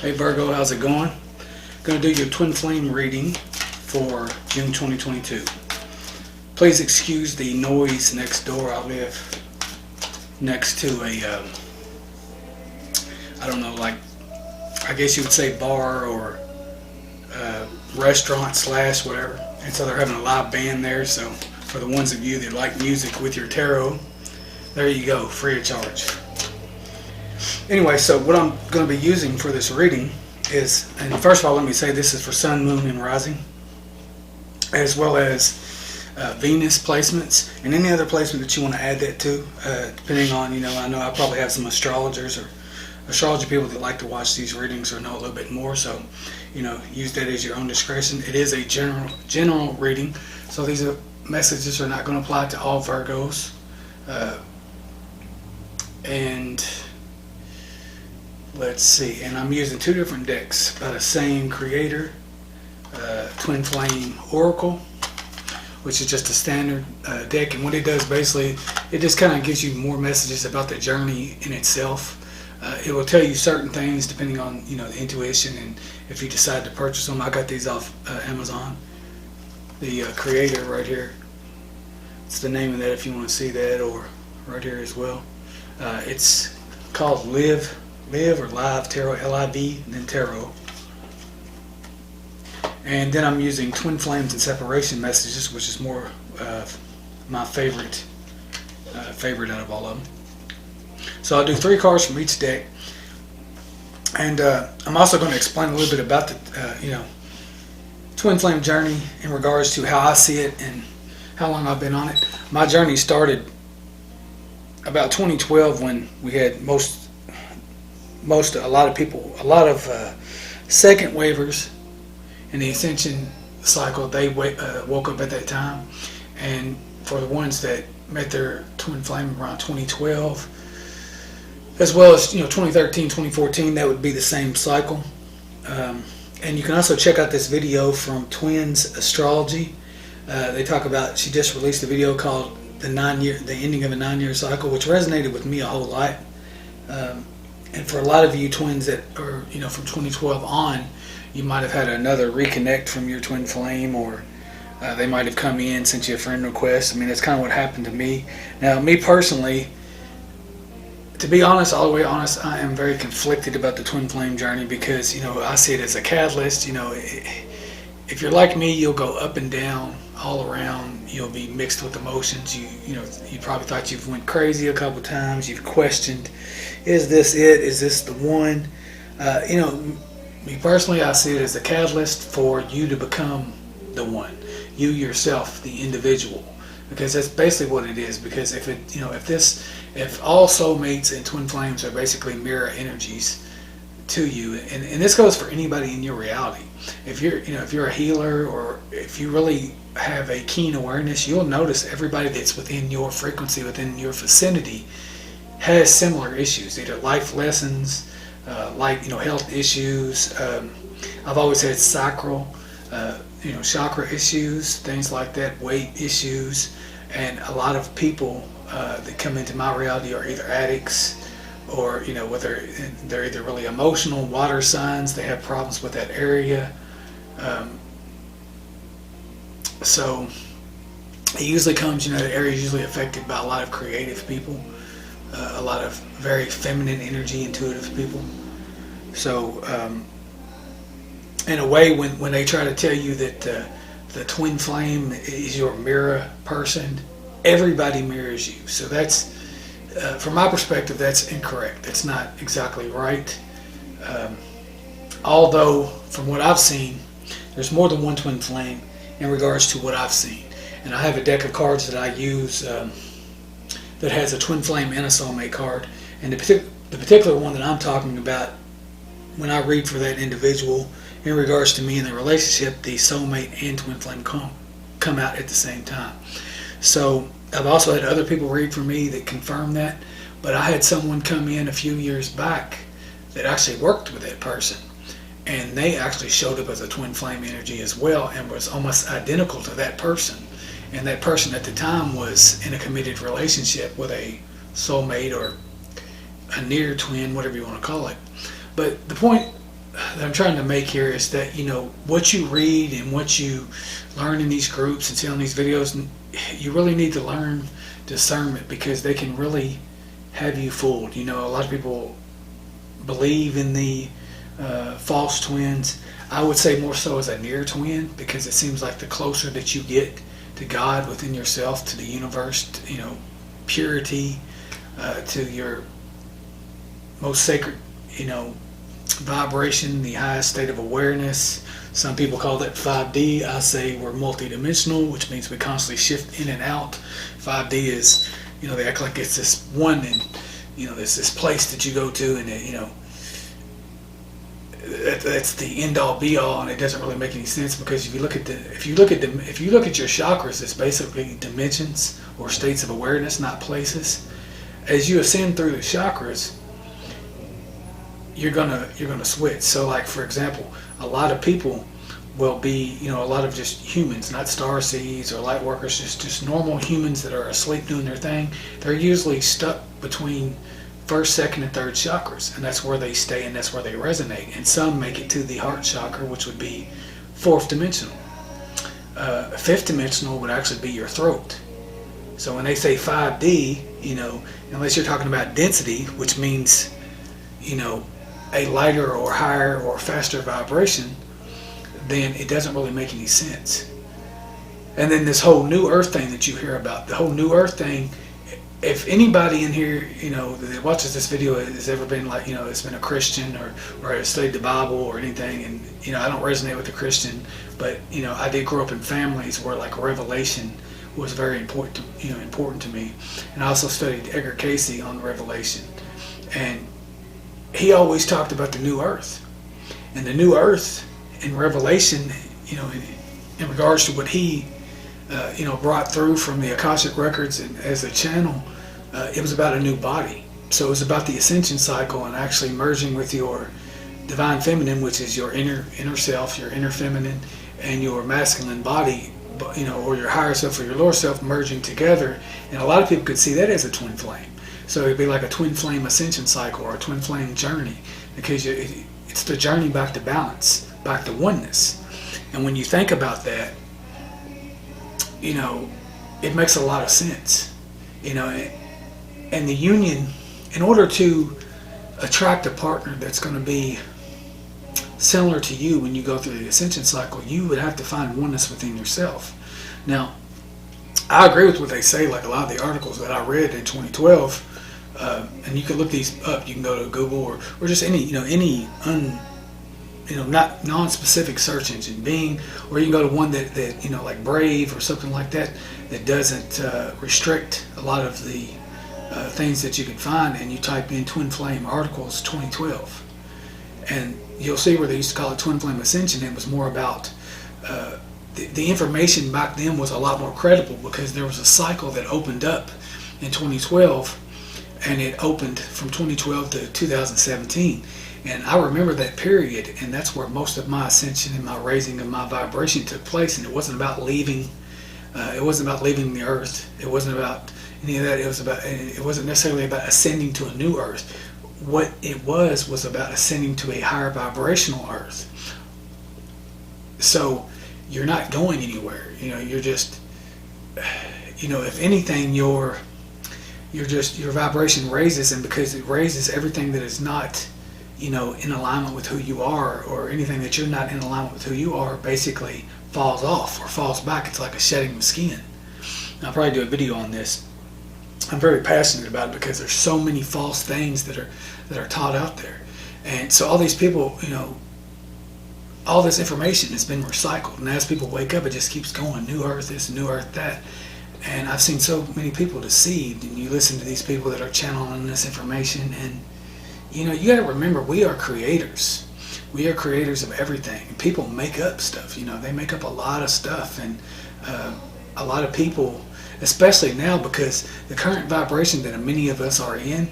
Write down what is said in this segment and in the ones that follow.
Hey Virgo, how's it going? Going to do your twin flame reading for June 2022. Please excuse the noise next door. I live next to a, I don't know, like, I guess you would say bar or restaurant slash whatever. And so they're having a live band there. So for the ones of you that like music with your tarot, there you go, free of charge. Anyway, so what I'm going to be using for this reading is, and first of all, let me say this is for Sun, Moon, and Rising, as well as Venus placements and any other placement that you want to add that to, depending on, I know I probably have some astrologers or astrology people that like to watch these readings or know a little bit more, so, use that as your own discretion. It is a general reading, so these messages are not going to apply to all Virgos. And let's see, and I'm using two different decks by the same creator, Twin Flame Oracle, which is just a standard deck, and what it does basically, it just kind of gives you more messages about the journey in itself. It will tell you certain things depending on the intuition, and if you decide to purchase them. I got these off Amazon. The creator right here, it's the name of that if you want to see that, or right here as well. It's called Live or Live Tarot, L-I-V, and then Tarot. And then I'm using Twin Flames and Separation messages, which is more my favorite out of all of them. So I'll do 3 cards from each deck, and I'm also going to explain a little bit about the Twin Flame journey in regards to how I see it and how long I've been on it. My journey started about 2012 when we had a lot of second wavers in the ascension cycle. They woke up at that time, and for the ones that met their twin flame around 2012, as well as 2013, 2014, that would be the same cycle. And you can also check out this video from Twins Astrology. They talk about, she just released a video called the ending of a 9-year cycle, which resonated with me a whole lot. And for a lot of you twins that are, from 2012 on, you might have had another reconnect from your twin flame, or they might have come in, sent you a friend request. I mean, that's kind of what happened to me. Now, me personally, to be honest, all the way honest, I am very conflicted about the twin flame journey because, I see it as a catalyst. If you're like me, you'll go up and down all around. You'll be mixed with emotions. You probably thought you've went crazy a couple times. You've questioned, is this it? Is this the one? Me personally, I see it as a catalyst for you to become the one. You yourself, the individual, because that's basically what it is. Because if all soulmates and twin flames are basically mirror energies to you, and this goes for anybody in your reality. If you're a healer, or if you really have a keen awareness, you'll notice everybody that's within your frequency, within your vicinity, has similar issues, either life lessons, health issues. I've always had sacral, chakra issues, things like that, weight issues, and a lot of people that come into my reality are either addicts, or whether they're either really emotional, water signs, they have problems with that area. So it usually comes, the area is usually affected by a lot of creative people, a lot of very feminine energy, intuitive people. So in a way, when they try to tell you that the twin flame is your mirror person, everybody mirrors you. So that's, from my perspective, that's incorrect. That's not exactly right. Although, from what I've seen, there's more than one twin flame in regards to what I've seen. And I have a deck of cards that I use that has a twin flame and a soulmate card. And the particular one that I'm talking about, when I read for that individual, in regards to me and the relationship, the soulmate and twin flame come out at the same time. So I've also had other people read for me that confirm that, but I had someone come in a few years back that actually worked with that person, and they actually showed up as a twin flame energy as well, and was almost identical to that person. And that person at the time was in a committed relationship with a soulmate or a near twin, whatever you want to call it. But the point that I'm trying to make here is that, you know, what you read and what you learn in these groups and see on these videos, you really need to learn discernment, because they can really have you fooled. You know, a lot of people believe in the false twins. I would say more so as a near twin, because it seems like the closer that you get to God within yourself, to the universe, to, you know, purity, to your most sacred, you know, vibration, the highest state of awareness. Some people call that 5D. I say we're multidimensional, which means we constantly shift in and out. 5D is, you know, they act like it's this one, and, you know, there's this place that you go to, and it, you know, that's the end all be all, and it doesn't really make any sense, because if you look at your chakras, it's basically dimensions or states of awareness, not places. As you ascend through the chakras, you're gonna switch. So, like, for example, a lot of people will be, you know, a lot of just humans, not star seeds or light workers, just normal humans that are asleep doing their thing. They're usually stuck between first, second, and third chakras, and that's where they stay, and that's where they resonate. And some make it to the heart chakra, which would be fourth dimensional. Fifth dimensional would actually be your throat. So when they say 5D, you know, unless you're talking about density, which means, you know, a lighter or higher or faster vibration, then it doesn't really make any sense. And then this whole new earth thing that you hear about, the whole new earth thing, if anybody in here, you know, that watches this video has ever been, like, you know, has been a Christian or has studied the Bible or anything, and, you know, I don't resonate with the Christian, but, you know, I did grow up in families where, like, revelation was very important to me. And I also studied Edgar Cayce on Revelation, and he always talked about the new earth. And the new earth in Revelation, you know, in regards to what he you know, brought through from the Akashic records and as a channel, it was about a new body. So it was about the ascension cycle and actually merging with your divine feminine, which is your inner self, your inner feminine, and your masculine body, you know, or your higher self or your lower self merging together. And a lot of people could see that as a twin flame. So it'd be like a twin flame ascension cycle or a twin flame journey, because it's the journey back to balance, back to oneness. And when you think about that, you know, it makes a lot of sense. You know, and the union, in order to attract a partner that's going to be similar to you when you go through the ascension cycle, you would have to find oneness within yourself. Now, I agree with what they say, like a lot of the articles that I read in 2012, and you can look these up. You can go to Google or just any, you know, not non-specific search engine, Bing, or you can go to one that you know, like Brave or something like that, that doesn't restrict a lot of the things that you can find, and you type in twin flame articles 2012, and you'll see where they used to call it twin flame ascension. It was more about the information back then was a lot more credible, because there was a cycle that opened up in 2012, and it opened from 2012 to 2017. And I remember that period, and that's where most of my ascension and my raising of my vibration took place. And it wasn't about leaving. It wasn't about leaving the earth. It wasn't about any of that. It wasn't necessarily about ascending to a new earth. What it was about ascending to a higher vibrational earth. So you're not going anywhere. You know, you're just, you know, if anything, your vibration raises, and because it raises, everything that is not, you know, in alignment with who you are, or anything that you're not in alignment with who you are, basically falls off or falls back. It's like a shedding of skin. I'll probably do a video on this. I'm very passionate about it, because there's so many false things that are taught out there. And so all these people, you know, all this information has been recycled, and as people wake up, it just keeps going. New earth this, new earth that. And I've seen so many people deceived, and you listen to these people that are channeling this information, and, you know, you got to remember, we are creators. We are creators of everything. People make up stuff, you know, they make up a lot of stuff, and a lot of people, especially now, because the current vibration that many of us are in,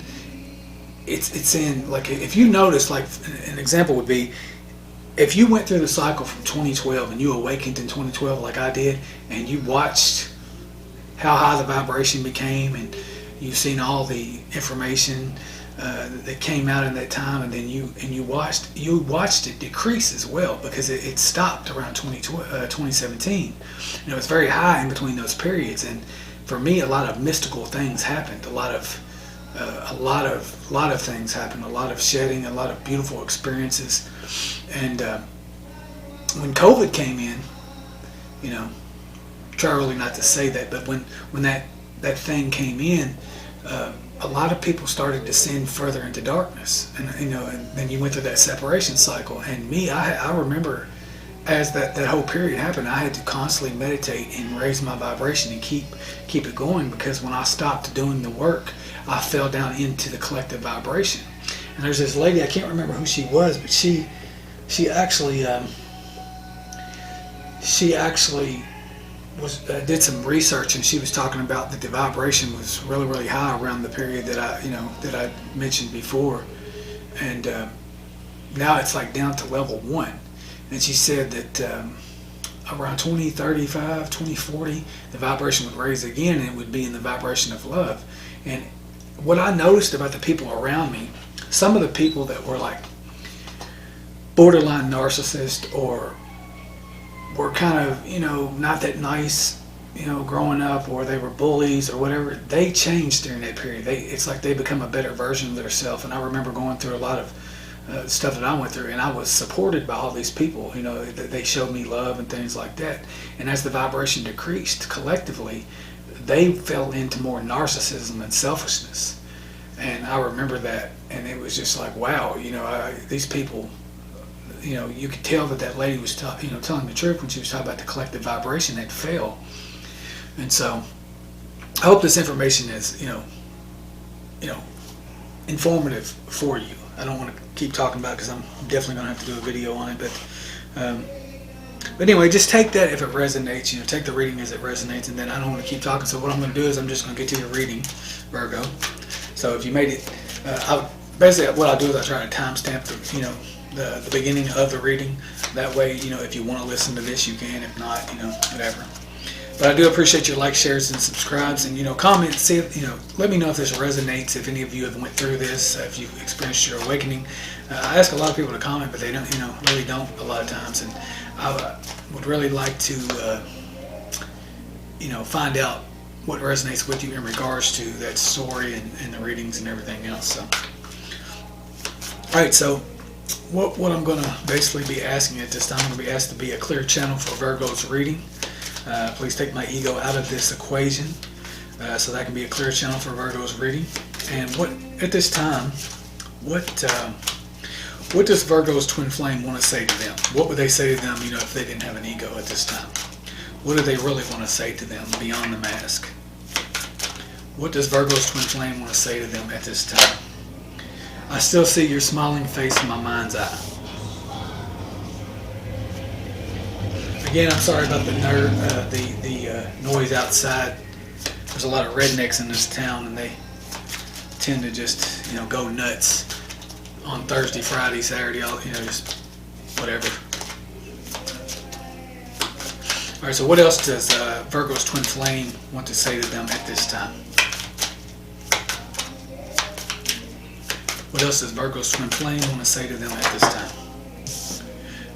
it's in, like, if you notice, like, an example would be, if you went through the cycle from 2012 and you awakened in 2012 like I did, and you watched how high the vibration became, and you've seen all the information that came out in that time, and then you watched it decrease as well, because it stopped around 2017. And it was very high in between those periods. And for me, a lot of mystical things happened. A lot of things happened. A lot of shedding. A lot of beautiful experiences. And when COVID came in, try really not to say that, but when that thing came in, a lot of people started to descend further into darkness, and then you went through that separation cycle. And me, I remember, as that whole period happened, I had to constantly meditate and raise my vibration and keep it going, because when I stopped doing the work, I fell down into the collective vibration. And there's this lady, I can't remember who she was, but she actually did some research, and she was talking about that the vibration was really, really high around the period that I mentioned before, and now it's like down to level 1. And she said that around 2035, 2040, the vibration would raise again, and it would be in the vibration of love. And what I noticed about the people around me, some of the people that were like borderline narcissist, or were kind of, not that nice, growing up, or they were bullies or whatever, they changed during that period. It's like they become a better version of themselves. And I remember going through a lot of stuff that I went through, and I was supported by all these people. They showed me love and things like that. And as the vibration decreased collectively, they fell into more narcissism and selfishness. And I remember that, and it was just like, wow, these people. You could tell that lady was telling the truth when she was talking about the collective vibration that fell. And so I hope this information is informative for you. I don't want to keep talking about it, because I'm definitely going to have to do a video on it, but anyway, just take that if it resonates. Take the reading as it resonates, and then I don't want to keep talking. So what I'm going to do is I'm just going to get to your reading, Virgo. So if you made it, basically what I do is I try to timestamp the beginning of the reading. That way, if you want to listen to this, you can. If not, whatever. But I do appreciate your likes, shares, and subscribes, and comment. See, let me know if this resonates. If any of you have went through this, if you've experienced your awakening. I ask a lot of people to comment, but they don't, really don't a lot of times. And I would really like to, find out what resonates with you in regards to that story and the readings and everything else. So, all right. So, what I'm going to basically be asking at this time, I'm going to be asked to be a clear channel for Virgo's reading. Please take my ego out of this equation, so that can be a clear channel for Virgo's reading. And at this time, what does Virgo's twin flame want to say to them? What would they say to them, if they didn't have an ego at this time? What do they really want to say to them beyond the mask? What does Virgo's twin flame want to say to them at this time? I still see your smiling face in my mind's eye. Again, I'm sorry about the noise outside. There's a lot of rednecks in this town, and they tend to just go nuts on Thursday, Friday, Saturday, just whatever. All right, so what else does Virgo's twin flame want to say to them at this time? What else does Virgo's twin flame want to say to them at this time?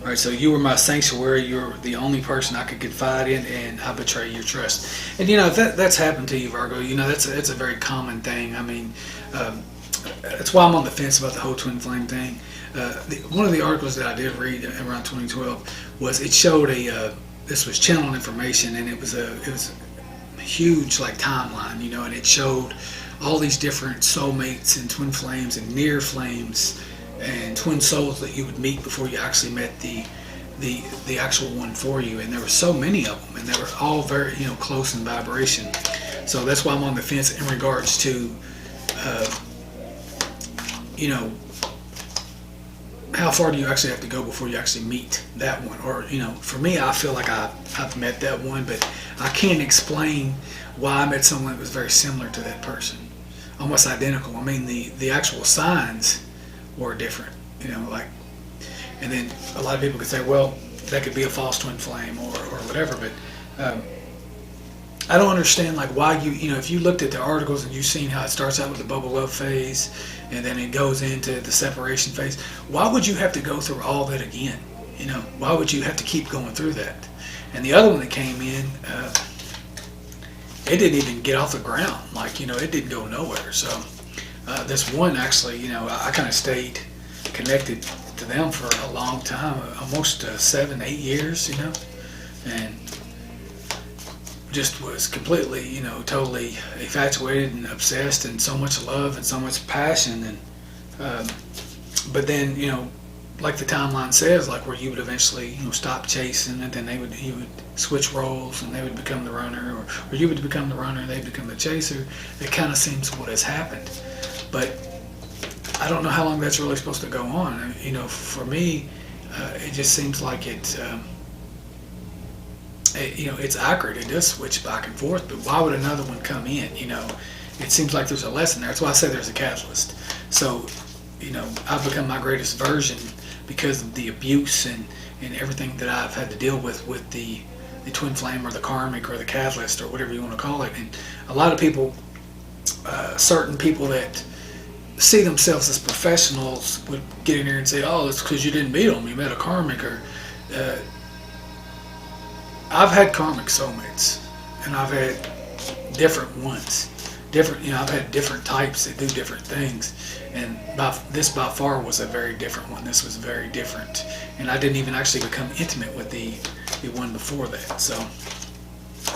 All right, so you were my sanctuary. You're the only person I could confide in, and I betray your trust. And if that's happened to you, Virgo, that's a very common thing. I mean, that's why I'm on the fence about the whole twin flame thing. One of the articles that I did read around 2012 was it showed this was channeling information, and it was a huge timeline, and it showed all these different soulmates and twin flames and near flames and twin souls that you would meet before you actually met the actual one for you. And there were so many of them, and they were all very close in vibration. So that's why I'm on the fence in regards to how far do you actually have to go before you actually meet that one? Or for me, I feel like I've met that one, but I can't explain why I met someone that was very similar to that person, almost identical. I mean, the actual signs were different, and then a lot of people could say, well, that could be a false twin flame or whatever, but I don't understand like why if you looked at the articles and you've seen how it starts out with the bubble love phase and then it goes into the separation phase, why would you have to go through all that again? Why would you have to keep going through that? And the other one that came in, it didn't even get off the ground. Like, it didn't go nowhere. So this one actually, I kind of stayed connected to them for a long time, almost 7-8 years, and just was completely, totally infatuated and obsessed, and so much love and so much passion. And but then, like the timeline says, like where you would eventually, stop chasing, and then you would switch roles, and they would become the runner, or you would become the runner, and they'd become the chaser. It kind of seems what has happened, but I don't know how long that's really supposed to go on. For me, it just seems like it's accurate. It does switch back and forth, but why would another one come in? It seems like there's a lesson there. That's why I say there's a catalyst. So, I've become my greatest version because of the abuse and everything that I've had to deal with the twin flame or the karmic or the catalyst or whatever you want to call it. And a lot of people, certain people that see themselves as professionals would get in here and say, oh, it's because you didn't meet them, you met a karmic. Or I've had karmic soulmates, and I've had different ones. I've had different types that do different things, and this by far was a very different one. This was very different, and I didn't even actually become intimate with the one before that,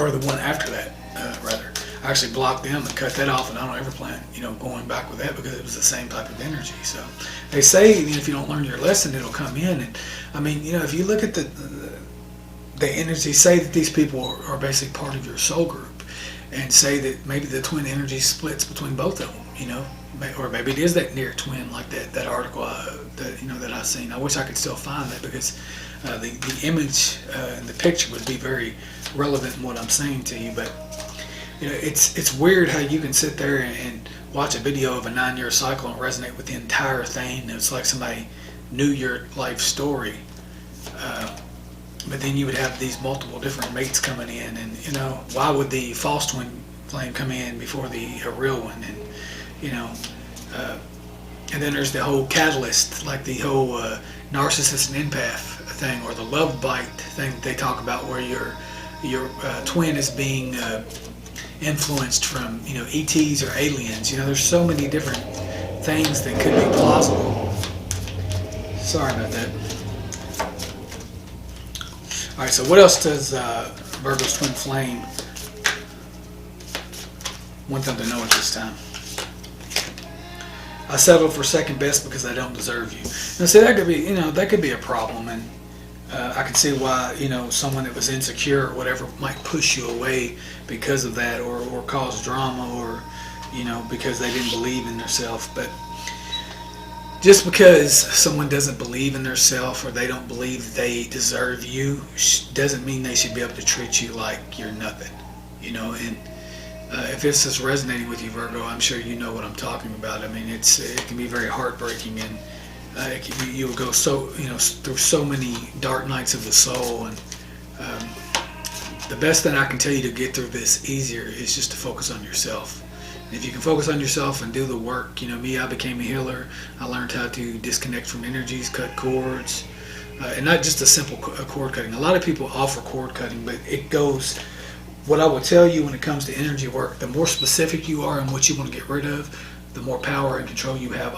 or the one after that, rather. I actually blocked them and cut that off, and I don't ever plan, going back with that, because it was the same type of energy. So they say, if you don't learn your lesson, it'll come in. And I mean, if you look at the energy, say that these people are basically part of your soul group, and say that maybe the twin energy splits between both of them, or maybe it is that near twin, like that article that I've seen. I wish I could still find that, because the image and the picture would be very relevant in what I'm saying to you. But it's weird how you can sit there and watch a video of a 9-year cycle and resonate with the entire thing. It's like somebody knew your life story. But then you would have these multiple different mates coming in, and why would the false twin flame come in before the real one? And and then there's the whole catalyst, like the whole narcissist and empath thing, or the love bite thing that they talk about, where your twin is being influenced from ETs or aliens. There's so many different things that could be plausible. Sorry about that. All right, so what else does Virgo's twin flame want them to know at this time? I settled for second best because I don't deserve you. Now, see, that could be a problem, and I can see why someone that was insecure or whatever might push you away because of that, or cause drama, or because they didn't believe in themselves. But just because someone doesn't believe in themselves, or they don't believe they deserve you, doesn't mean they should be able to treat you like you're nothing. And if this is resonating with you, Virgo, I'm sure you know what I'm talking about. I mean, it can be very heartbreaking, and you will go through so many dark nights of the soul. And the best thing I can tell you to get through this easier is just to focus on yourself. If you can focus on yourself and do the work, me, I became a healer. I learned how to disconnect from energies, cut cords, and not just a simple cord cutting. A lot of people offer cord cutting, but it goes, what I will tell you when it comes to energy work, the more specific you are in what you want to get rid of, the more power and control you have,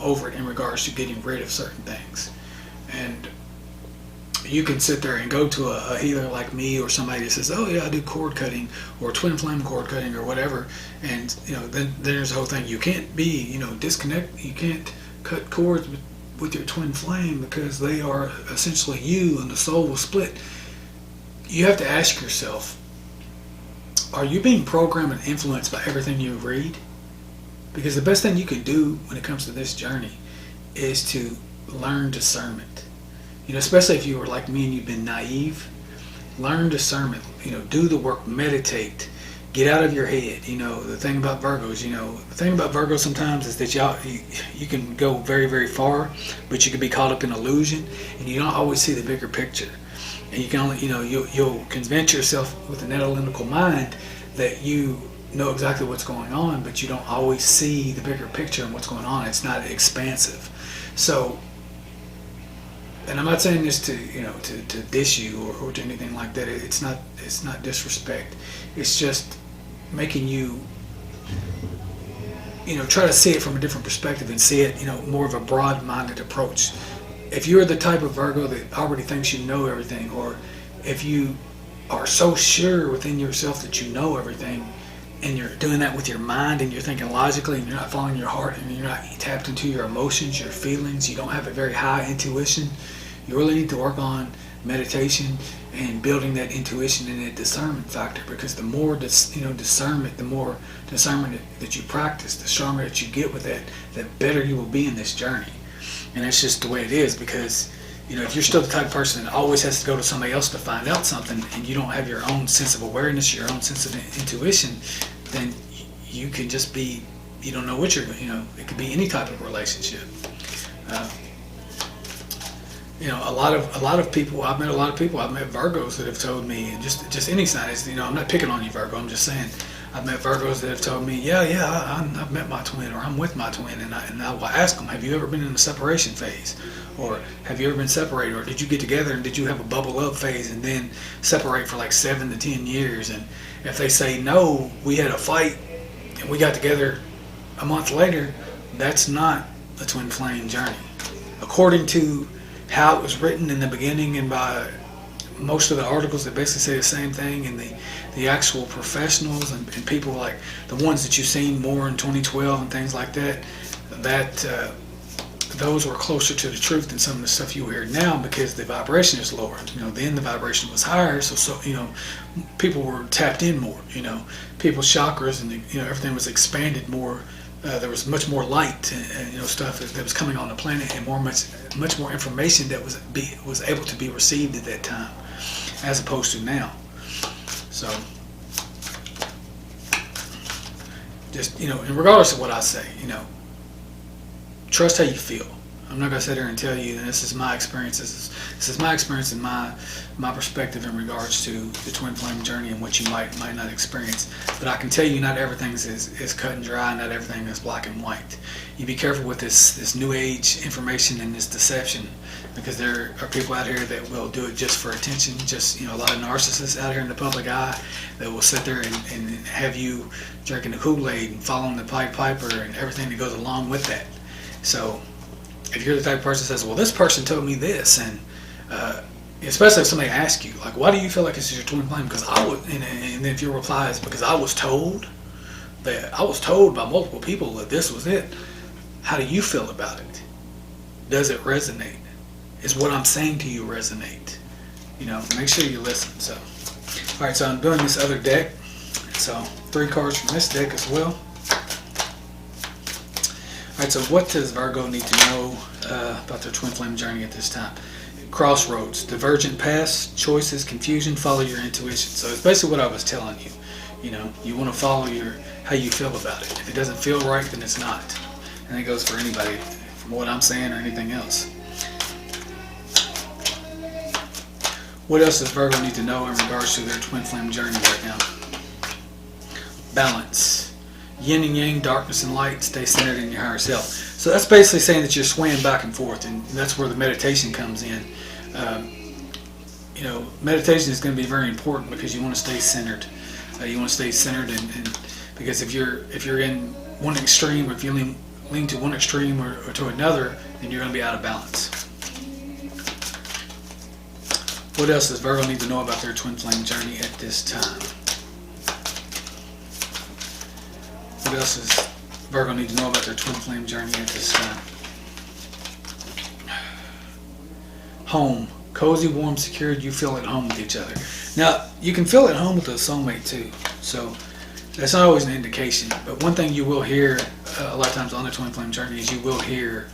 over it in regards to getting rid of certain things. And you can sit there and go to a healer like me, or somebody that says, oh yeah, I do cord cutting, or twin flame cord cutting, or whatever, and then there's the whole thing. You can't be disconnect, you can't cut cords with your twin flame, because they are essentially you, and the soul will split. You have to ask yourself, are you being programmed and influenced by everything you read? Because the best thing you can do when it comes to this journey is to learn discernment. Especially if you were like me and you've been naive, learn discernment. Do the work, meditate, get out of your head. The thing about Virgos, the thing about Virgos sometimes is that you can go very, very far, but you can be caught up in illusion, and you don't always see the bigger picture. and you can only, you'll convince yourself with an analytical mind that you know exactly what's going on, but you don't always see the bigger picture and what's going on. It's not expansive. So, and I'm not saying this to to dish you or to anything like that. It's not disrespect. It's just making you try to see it from a different perspective and see it more of a broad-minded approach. If you're the type of Virgo that already thinks you know everything, or if you are so sure within yourself that you know everything, and you're doing that with your mind and you're thinking logically and you're not following your heart and you're not tapped into your emotions, your feelings, you don't have a very high intuition, you really need to work on meditation and building that intuition and that discernment factor, because the more discernment, the more discernment that you practice, the stronger that you get with that, the better you will be in this journey. And that's just the way it is, because if you're still the type of person that always has to go to somebody else to find out something, and you don't have your own sense of awareness, your own sense of intuition, then you can just be, you don't know what you're, it could be any type of relationship. A lot of people, I've met Virgos that have told me, and just any sign, I'm not picking on you, Virgo, I'm just saying, I've met Virgos that have told me, I've met my twin, or I'm with my twin, and I will ask them, have you ever been in a separation phase? Or have you ever been separated? Or did you get together and did you have a bubble up phase and then separate for like 7 to 10 years? And if they say no, we had a fight and we got together a month later, that's not a twin flame journey. According to how it was written in the beginning and by most of the articles that basically say the same thing, and the actual professionals and people like the ones that you've seen more in 2012 and things like that, those were closer to the truth than some of the stuff you hear now, because the vibration is lower. Then the vibration was higher, so people were tapped in more. People's chakras and everything was expanded more. There was much more light and stuff that was coming on the planet, and much more information that was able to be received at that time, as opposed to now. So, just and regardless of what I say, trust how you feel. I'm not going to sit here and tell you that this is my experience. This is my experience and my perspective in regards to the twin flame journey and what you might not experience. But I can tell you, not everything is cut and dry. Not everything is black and white. You be careful with this new age information and this deception, because there are people out here that will do it just for attention. Just a lot of narcissists out here in the public eye that will sit there and have you drinking the Kool-Aid and following the Pied Piper and everything that goes along with that. So if you're the type of person that says, well, this person told me this, and especially if somebody asks you, like, why do you feel like this is your twin flame? Because and then if your reply is, because I was told by multiple people that this was it. How do you feel about it? Does it resonate? Is what I'm saying to you resonate? Make sure you listen. So, all right, so I'm doing this other deck. So 3 cards from this deck as well. Alright, so what does Virgo need to know about their twin flame journey at this time? Crossroads, divergent paths, choices, confusion, follow your intuition. So it's basically what I was telling you. You want to follow how you feel about it. If it doesn't feel right, then it's not. And it goes for anybody, from what I'm saying or anything else. What else does Virgo need to know in regards to their twin flame journey right now? Balance. Yin and yang, darkness and light, stay centered in your higher self. So that's basically saying that you're swaying back and forth, and that's where the meditation comes in. Meditation is going to be very important, because you want to stay centered. You want to stay centered, and because if you're in one extreme, or if you lean to one extreme or to another, then you're going to be out of balance. What else does Virgo need to know about their twin flame journey at this time? What else does Virgo need to know about their twin flame journey at this time? Home. Cozy, warm, secured. You feel at home with each other. Now, you can feel at home with a soulmate too. So that's not always an indication. But one thing you will hear a lot of times on the twin flame journey is you will hear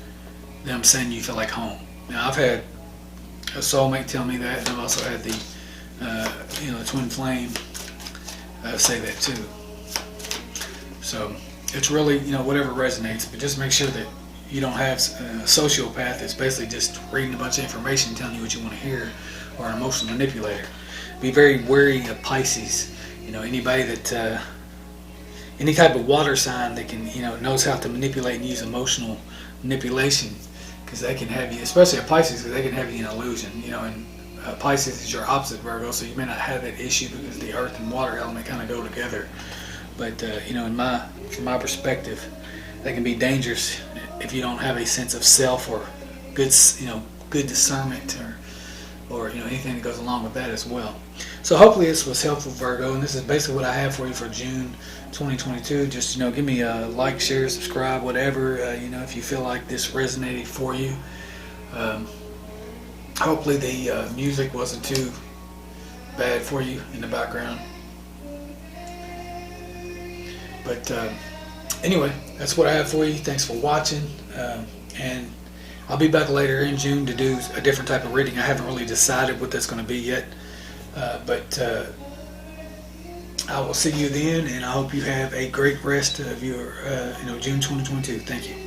them saying you feel like home. Now, I've had a soulmate tell me that, and I've also had the twin flame say that too. So it's really, whatever resonates, but just make sure that you don't have a sociopath that's basically just reading a bunch of information telling you what you want to hear, or an emotional manipulator. Be very wary of Pisces. Anybody that any type of water sign that can knows how to manipulate and use emotional manipulation, because they can have you, especially a Pisces, because they can have you in illusion. And Pisces is your opposite Virgo, so you may not have that issue because the earth and water element kind of go together. But from my perspective, they can be dangerous if you don't have a sense of self or good discernment or anything that goes along with that as well. So hopefully this was helpful, Virgo, and this is basically what I have for you for June 2022. Just give me a like, share, subscribe, whatever. If you feel like this resonated for you. Hopefully the music wasn't too bad for you in the background. But anyway, that's what I have for you. Thanks for watching, and I'll be back later in June to do a different type of reading. I haven't really decided what that's going to be yet, but I will see you then, and I hope you have a great rest of your June 2022. Thank you.